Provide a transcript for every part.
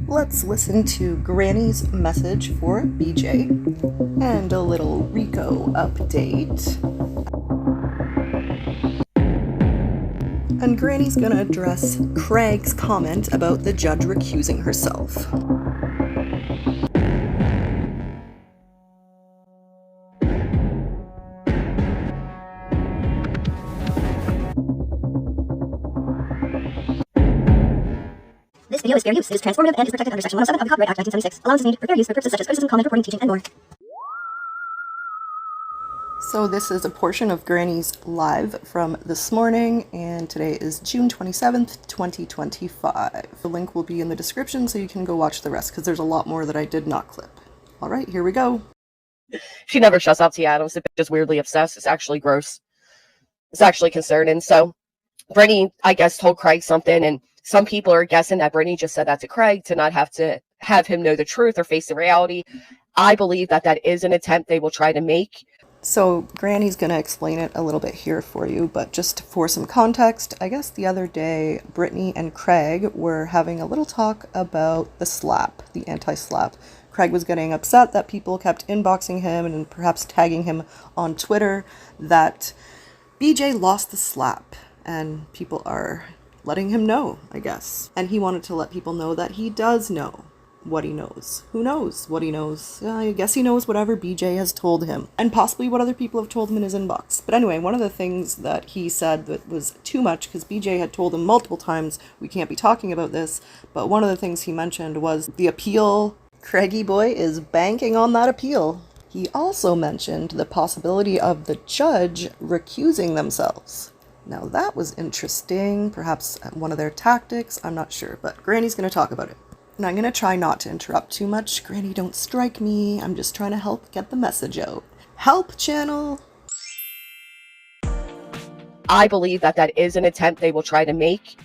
Let's listen to Granny's message for BJ and a little Rico update. And Granny's gonna address Craig's comment about the judge recusing herself. This video is fair use. It is transformative and is protected under Section 107 of the Copyright Act 1976. Allowances made for fair use for purposes such as criticism, comment, reporting, teaching, and more. So this is a portion of Granny's live from this morning, and today is June 27th, 2025. The link will be in the description so you can go watch the rest, because there's a lot more that I did not clip. All right, here we go. She never shuts up T. Adams. It's just weirdly obsessed. It's actually gross. It's actually concerning. So Brittney, I guess, told Craig something, and some people are guessing that Brittney just said that to Craig to not have to have him know the truth or face the reality. I believe that that is an attempt they will try to make. So Granny's going to explain it a little bit here for you, but just for some context, I guess the other day, Brittney and Craig were having a little talk about the slap, the anti-slap. Craig was getting upset that people kept inboxing him and perhaps tagging him on Twitter that BJ lost the slap, and people are letting him know, I guess. And he wanted to let people know that he does know what he knows. Who knows what he knows? I guess he knows whatever BJ has told him, and possibly what other people have told him in his inbox. But anyway, one of the things that he said that was too much, because BJ had told him multiple times, we can't be talking about this, but one of the things he mentioned was the appeal. Craigie boy is banking on that appeal. He also mentioned the possibility of the judge recusing themselves. Now that was interesting, perhaps one of their tactics, I'm not sure, but Granny's going to talk about it. And I'm going to try not to interrupt too much. Granny, don't strike me. I'm just trying to help get the message out. Help, channel! I believe that that is an attempt they will try to make.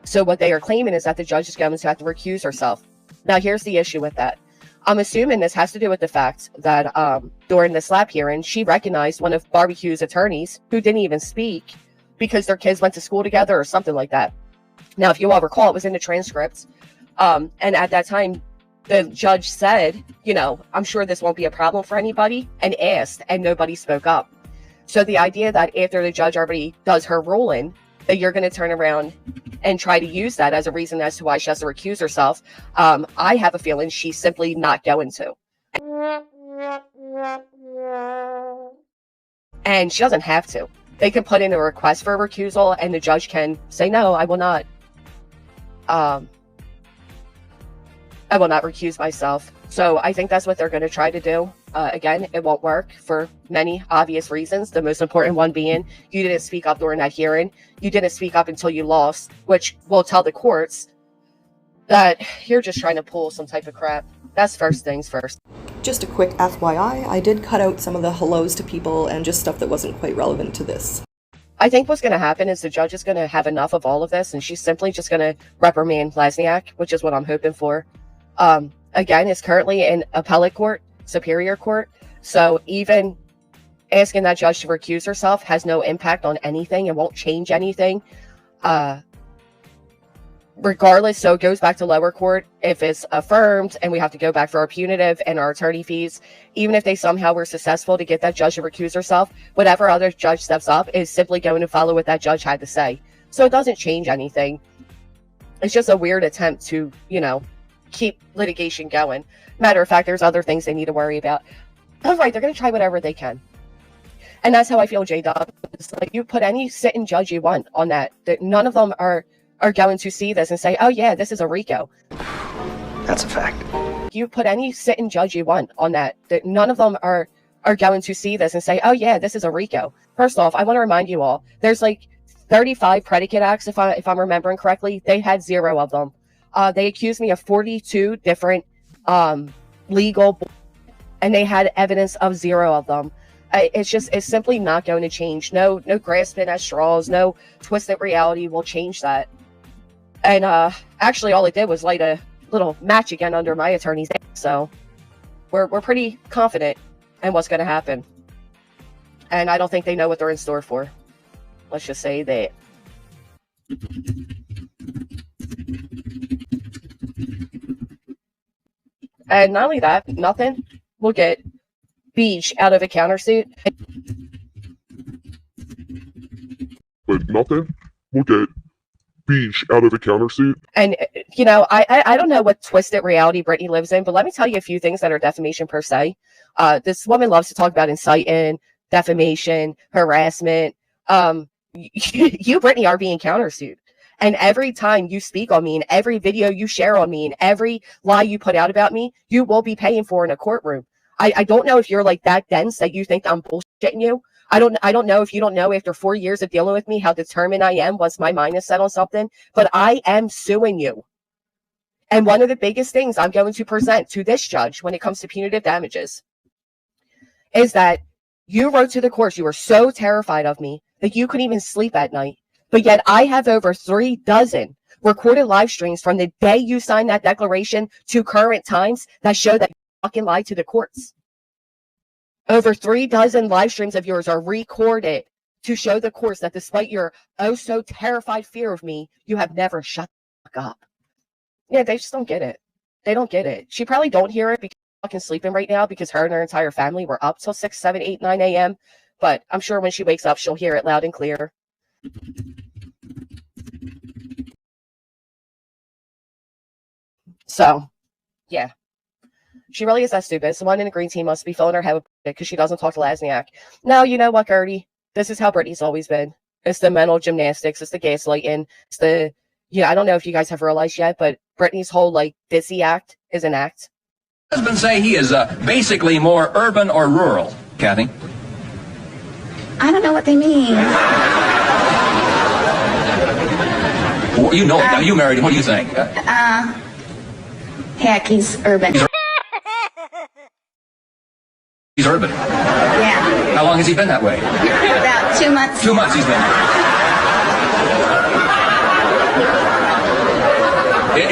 So what they are claiming is that the judge is going to have to recuse herself. Now here's the issue with that. I'm assuming this has to do with the fact that during the slap hearing, she recognized one of Barbecue's attorneys who didn't even speak because their kids went to school together or something like that. Now, if you all recall, it was in the transcripts. And at that time, the judge said, you know, I'm sure this won't be a problem for anybody, and asked, and nobody spoke up. So the idea that after the judge already does her ruling, that you're going to turn around and try to use that as a reason as to why she has to recuse herself, I have a feeling she's simply not going to. And she doesn't have to. They can put in a request for a recusal, and the judge can say, no, I will not recuse myself. So I think that's what they're going to try to do. Again, it won't work for many obvious reasons. The most important one being you didn't speak up during that hearing. You didn't speak up until you lost, which will tell the courts that you're just trying to pull some type of crap. That's first things first. Just a quick FYI, I did cut out some of the hellos to people and just stuff that wasn't quite relevant to this. I think what's going to happen is the judge is going to have enough of all of this, and she's simply just going to reprimand Lesniak, which is what I'm hoping for. Again, it's currently in appellate court, superior court. So even asking that judge to recuse herself has no impact on anything. It won't change anything. Regardless, so it goes back to lower court. If it's affirmed and we have to go back for our punitive and our attorney fees, even if they somehow were successful to get that judge to recuse herself, whatever other judge steps up is simply going to follow what that judge had to say. So it doesn't change anything. It's just a weird attempt to, you know, keep litigation going. Matter of fact, there's other things they need to worry about. All right, they're going to try whatever they can. And that's how I feel, J-Dub. It's like you put any sitting judge you want on that none of them are going to see this and say, oh yeah, this is a Rico. That's a fact. You put any sitting judge you want on that none of them are going to see this and say, oh yeah, this is a Rico. First off, I want to remind you all, there's like 35 predicate acts, if I'm remembering correctly. They had 0 of them. They accused me of 42 different legal, and they had evidence of 0 of them. It's simply not going to change. No grasping at straws, no twisted reality will change that. And actually, all it did was light a little match again under my attorney's name. So we're pretty confident in what's going to happen. And I don't think they know what they're in store for. Let's just say that. And not only that, nothing will get Beach out of a countersuit. But nothing will get Beach out of a countersuit. And, you know, I don't know what twisted reality Brittney lives in, but let me tell you a few things that are defamation per se. This woman loves to talk about inciting, defamation, harassment. You, Brittney, are being countersued. And every time you speak on me and every video you share on me and every lie you put out about me, you will be paying for in a courtroom. I don't know if you're like that dense that you think I'm bullshitting you. I don't know if you don't know after 4 years of dealing with me how determined I am once my mind is set on something, but I am suing you. And one of the biggest things I'm going to present to this judge when it comes to punitive damages is that you wrote to the courts, you were so terrified of me that you couldn't even sleep at night. But yet I have over 3 dozen recorded live streams from the day you signed that declaration to current times that show that you fucking lied to the courts. Over 3 dozen live streams of yours are recorded to show the courts that despite your oh so terrified fear of me, you have never shut the fuck up. Yeah, they just don't get it. They don't get it. She probably don't hear it because she's fucking sleeping right now because her and her entire family were up till 6, 7, 8, 9 a.m. But I'm sure when she wakes up, she'll hear it loud and clear. So, yeah. She really is that stupid. Someone in the green team must be filling her head with it because she doesn't talk to Lasniak. No, you know what, Gertie? This is how Brittney's always been. It's the mental gymnastics. It's the gaslighting. It's the, I don't know if you guys have realized yet, but Brittney's whole, like, dizzy act is an act. Husbands say he is basically more urban or rural. Kathy? I don't know what they mean. Well, you know, you married him. What do you think? Heck, he's urban. He's urban. Yeah. How long has he been that way? About 2 months. 2 months he's been.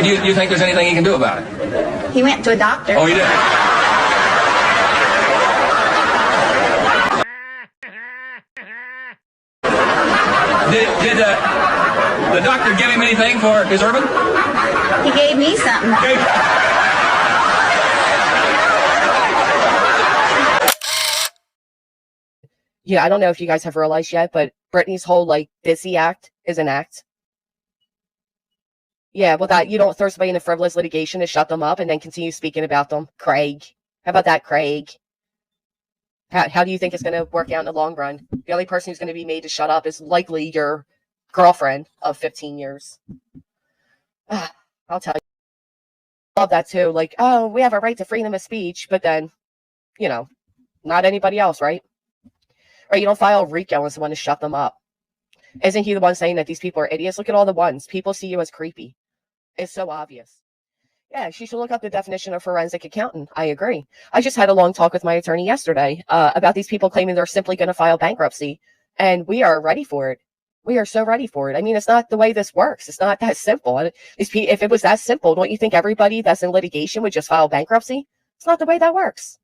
Do you think there's anything he can do about it? He went to a doctor. Oh, he did? Did the doctor give him anything for his urban? He gave me something. I don't know if you guys have realized yet, but Brittney's whole, like, dizzy act is an act. Yeah, well, that you don't throw somebody in a frivolous litigation to shut them up and then continue speaking about them. Craig. How about that, Craig? How do you think it's going to work out in the long run? The only person who's going to be made to shut up is likely your girlfriend of 15 years. I'll tell you. I love that too. Like, oh, we have a right to freedom of speech, but then, not anybody else, right? Or you don't file Rico and someone to shut them up. Isn't he the one saying that these people are idiots? Look at all the ones. People see you as creepy. It's so obvious. Yeah, she should look up the definition of forensic accountant. I agree. I just had a long talk with my attorney yesterday about these people claiming they're simply going to file bankruptcy. And we are ready for it. We are so ready for it. I mean, it's not the way this works. It's not that simple. If it was that simple, don't you think everybody that's in litigation would just file bankruptcy? It's not the way that works.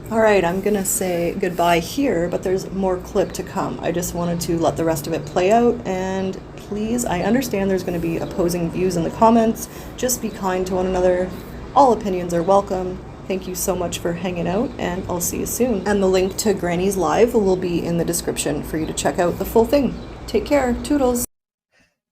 All right, I'm going to say goodbye here, but there's more clip to come. I just wanted to let the rest of it play out, and please, I understand there's going to be opposing views in the comments. Just be kind to one another. All opinions are welcome. Thank you so much for hanging out, and I'll see you soon. And the link to Granny's Live will be in the description for you to check out the full thing. Take care. Toodles.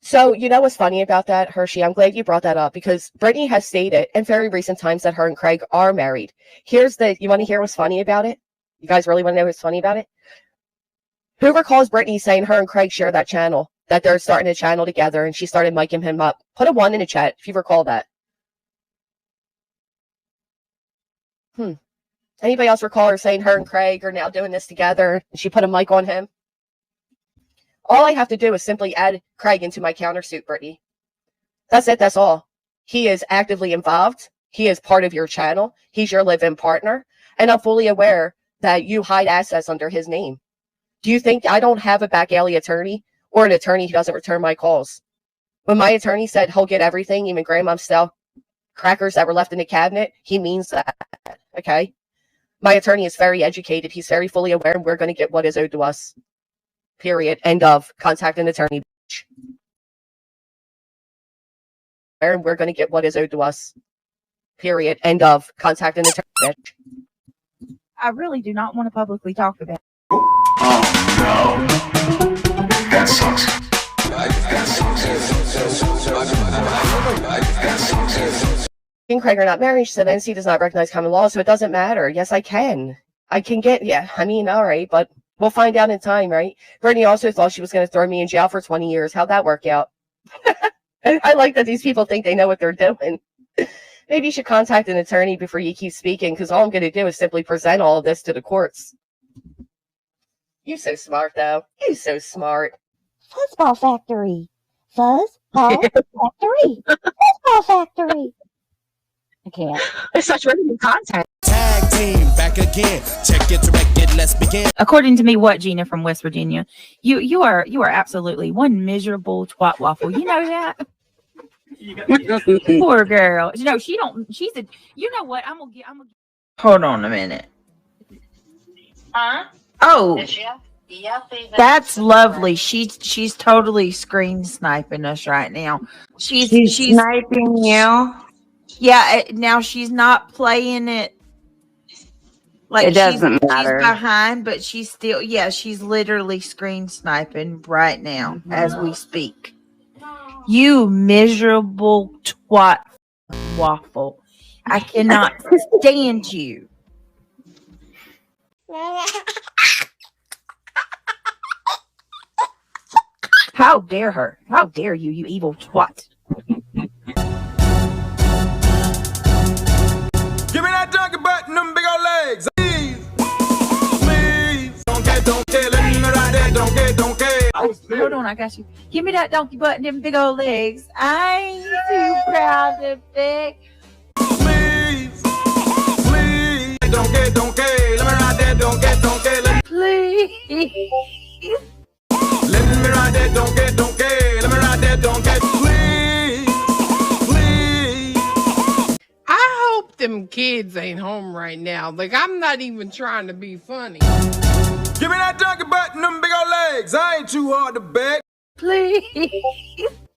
So, you know what's funny about that, Hershey? I'm glad you brought that up because Brittney has stated in very recent times that her and Craig are married. You want to hear what's funny about it? You guys really want to know what's funny about it? Who recalls Brittney saying her and Craig share that channel, that they're starting a channel together and she started miking him up? Put a 1 in the chat if you recall that. Anybody else recall her saying her and Craig are now doing this together and she put a mic on him? All I have to do is simply add Craig into my countersuit, Brittney. That's it. That's all. He is actively involved. He is part of your channel. He's your live-in partner. And I'm fully aware that you hide assets under his name. Do you think I don't have a back alley attorney or an attorney who doesn't return my calls? When my attorney said he'll get everything, even grandmom's style crackers that were left in the cabinet, he means that, okay? My attorney is very educated. He's very fully aware, and we're going to get what is owed to us. Period. End of. Contact an attorney. And we're going to get what is owed to us. Period. End of. Contact an attorney, bitch. I really do not want to publicly talk about it. Oh no. That sucks. And Craig are not married. She said NC does not recognize common law, so it doesn't matter. Yes, I can. I can get, yeah, I mean, all right, but we'll find out in time, right? Brittney also thought she was going to throw me in jail for 20 years. How'd that work out? I like that these people think they know what they're doing. Maybe you should contact an attorney before you keep speaking, because all I'm going to do is simply present all of this to the courts. You're so smart, though. You're so smart. Fuzzball Factory. Fuzzball Factory. Fuzzball Factory. I can't. There's such really content. Tag team back again. Check it, direct it, let's begin. According to me, what, Gina from West Virginia? You are absolutely one miserable twat waffle. You know that? Poor girl. No, she don't. She's a. You know what? I'm gonna. Hold on a minute. Huh? Oh, that's lovely. She's totally screen sniping us right now. She's sniping you. Yeah. Now she's not playing it. Like it doesn't matter. She's behind, but she's still. Yeah, she's literally screen sniping right now as we speak. You miserable twat waffle. I cannot stand you. How dare her? How dare you, you evil twat. Give me that donkey butt and them big old legs. Please. Please. Don't care. Let me ride that don't care. Hold on, I got you. Give me that donkey butt and them big old legs. I ain't too proud to beg. Please. Please. Don't care. Let me ride that don't care. Please. Let me ride that don't care. Let me ride that don't care. Please. Please. I hope them kids ain't home right now. Like, I'm not even trying to be funny. Give me that donkey butt and them big old legs. I ain't too hard to beg. Please.